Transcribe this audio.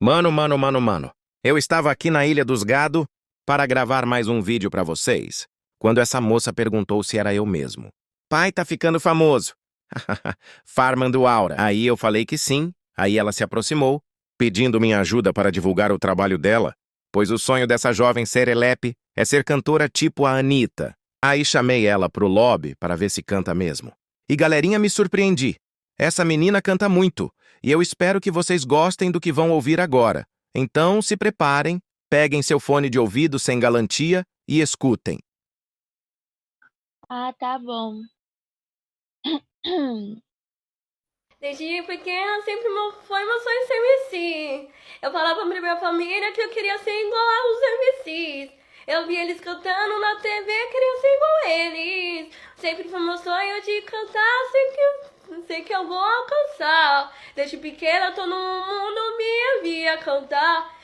Mano. Eu estava aqui na Ilha dos Gado para gravar mais um vídeo para vocês, quando essa moça perguntou se era eu mesmo. Pai tá ficando famoso. Farmando Aura. Aí eu falei que sim, aí ela se aproximou, pedindo minha ajuda para divulgar o trabalho dela, pois o sonho dessa jovem serelepe é ser cantora tipo a Anitta. Aí chamei ela pro lobby para ver se canta mesmo. E galerinha, me surpreendi. Essa menina canta muito, e eu espero que vocês gostem do que vão ouvir agora. Então, se preparem, peguem seu fone de ouvido sem galantia e escutem. Ah, tá bom. Desde pequena sempre foi meu sonho ser MC. Eu falava pra minha família que eu queria ser igual aos MCs. Eu vi eles cantando na TV, queria ser igual eles. Sempre foi meu sonho de cantar, sei que eu vou alcançar. Desde pequena todo mundo me via cantar.